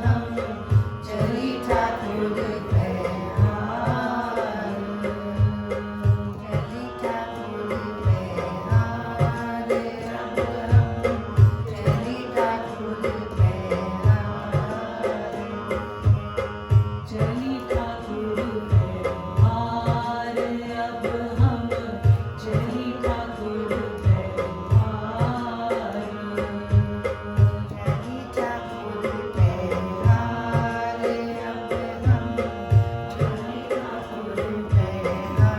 हम चली ठाकुर पैहार, चली ठाकुर पैहार, अब हम चली ठाकुर पैहार, चली ठाकुर पैहार, अब हम चली ठाकुर पैहार, चली ठाकुर पैहार, अब हम चली ठाकुर पैहार।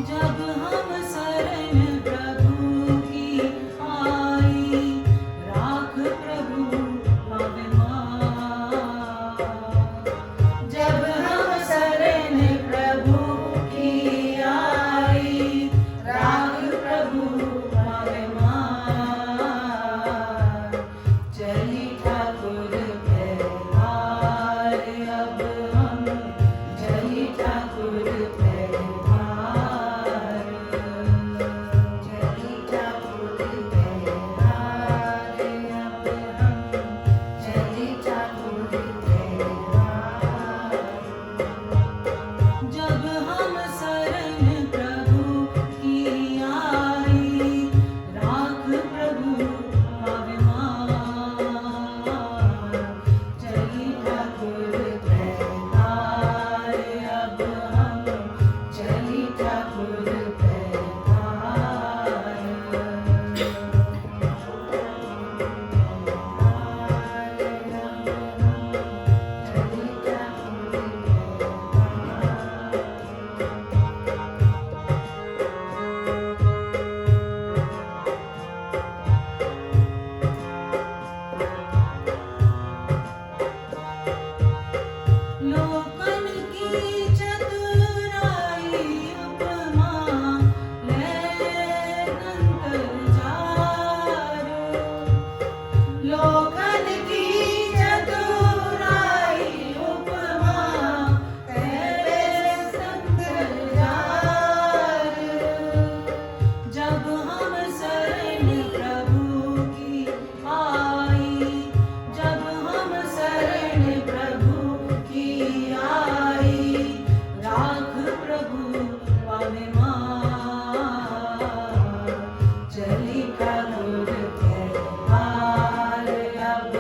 जब हम शरण प्रभु की आई, राख प्रभु अभिमान। जब हम शरण प्रभु की आई, राख प्रभु अभिमान। चली ठाकुर पैहार, अब हम चली ठाकुर पैहार, चली ठाकुर पैहार, अब हम चली ठाकुर पैहार। जब हम शरण प्रभु की आई, राख प्रभु अभिमान। चली ठाकुर पैहार, अब हम चली ठाकुर पैहार, चली ठाकुर लोकन की चतुराई उपमा ले नंतर जारो। लोकन की चतुराई उपमा ले नंतर जारो। जब हम शरण प्रभु की आई, जब हम शरण प्रभु की आई, राख प्रभु अभिमान। चली ठाकुर पैहार, अब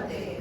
फतेह।